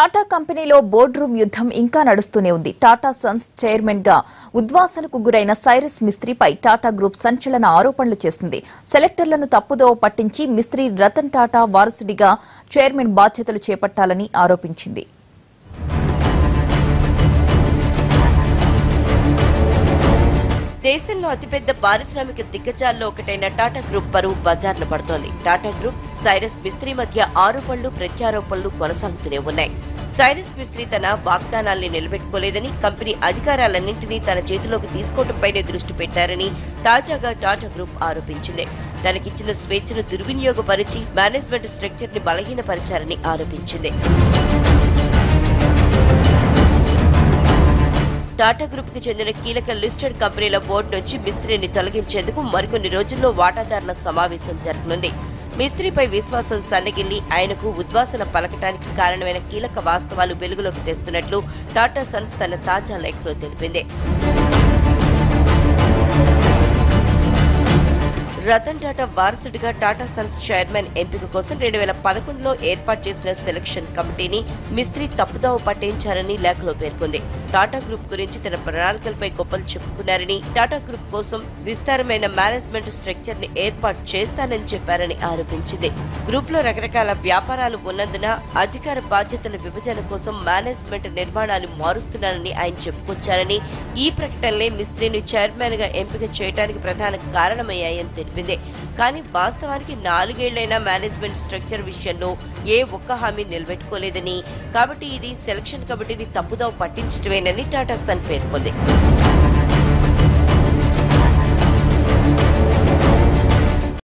టాటా కంపెనీలో board room యుద్ధం ఇంకా నడుస్తూనే ఉంది. టాటా సన్స్ చైర్మన్ గా ఉద్వాసనకు గురైన సైరస్ మిస్త్రీపై టాటా గ్రూప్ సంచలన ఆరోపణలు చేసింది. సెలెక్టర్లను తప్పుదోవ పట్టించి మిస్త్రీ రతన్ టాటా వారసుడిగా చైర్మన్ బాధ్యతలు చేపట్టాలని ఆరోపించింది. దేశంలో అతిపెద్ద పారిశ్రామిక దిగ్గజాల్లో ఒకటైన టాటా గ్రూప్ పరువు బజార్లో పడుతోంది. టాటా గ్రూప్, సైరస్ మిస్త్రీ మధ్య ఆరోపణలు ప్రత్యారోపణలు కొనసాగుతూనే ఉన్నాయి. సైరస్ మిస్త్రీ తన వాగ్దానాల్ని నిలబెట్టుకోలేదని, కంపెనీ అధికారాలన్నింటినీ తన చేతిలోకి తీసుకోవడంపైనే దృష్టి పెట్టారని తాజాగా టాటా గ్రూప్ ఆరోపించింది. తనకిచ్చిన స్వేచ్ఛను దుర్వినియోగపరిచి మేనేజ్మెంట్ స్ట్రక్చర్ ని బలహీనపరిచారని ఆరోపించింది. టాటా గ్రూప్ కి చెందిన కీలక లిస్టెడ్ కంపెనీల బోర్డు నుంచి మిస్త్రీని తొలగించేందుకు మరికొన్ని రోజుల్లో వాటాదారుల సమావేశం జరగనుంది. మిస్త్రీపై విశ్వాసం సన్నగిల్లి ఆయనకు ఉద్వాసన పలకటానికి కారణమైన కీలక వాస్తవాలు వెలుగులోకి తెస్తున్నట్లు టాటా సన్స్ తన తాజా లేఖలో తెలిపింది. రతన్ టాటా వారసుడిగా టాటా సన్స్ చైర్మన్ ఎంపిక కోసం 2011లో ఏర్పాటు చేసిన సెలక్షన్ కమిటీని మిస్త్రీ తప్పుదోవ పట్టించారని లేఖలో పేర్కొంది. టాటా గ్రూప్ గురించి తన ప్రణాళికలపై గొప్పలు చెప్పుకున్నారని, టాటా గ్రూప్ కోసం విస్తారమైన మేనేజ్మెంట్ స్ట్రక్చర్ ని ఏర్పాటు చేస్తానని చెప్పారని ఆరోపించింది. గ్రూప్ లో రకరకాల వ్యాపారాలు ఉన్నందున అధికార బాధ్యతల విభజన కోసం మేనేజ్మెంట్ నిర్మాణాలు మారుస్తున్నానని ఆయన చెప్పుకొచ్చారని, ఈ ప్రకటనలే మిస్త్రీని చైర్మన్ గా ఎంపిక చేయడానికి ప్రధాన కారణమయ్యాయని తెలిపింది. కానీ వాస్తవానికి 4 ఏళ్లైనా మేనేజ్మెంట్ స్ట్రక్చర్ విషయంలో ఏ ఒక్క హామీ నిలబెట్టుకోలేదని, కాబట్టి ఇది సెలక్షన్ కమిటీని తప్పుదోవ పట్టించడమేనని టాటా సన్ పేర్కొంది.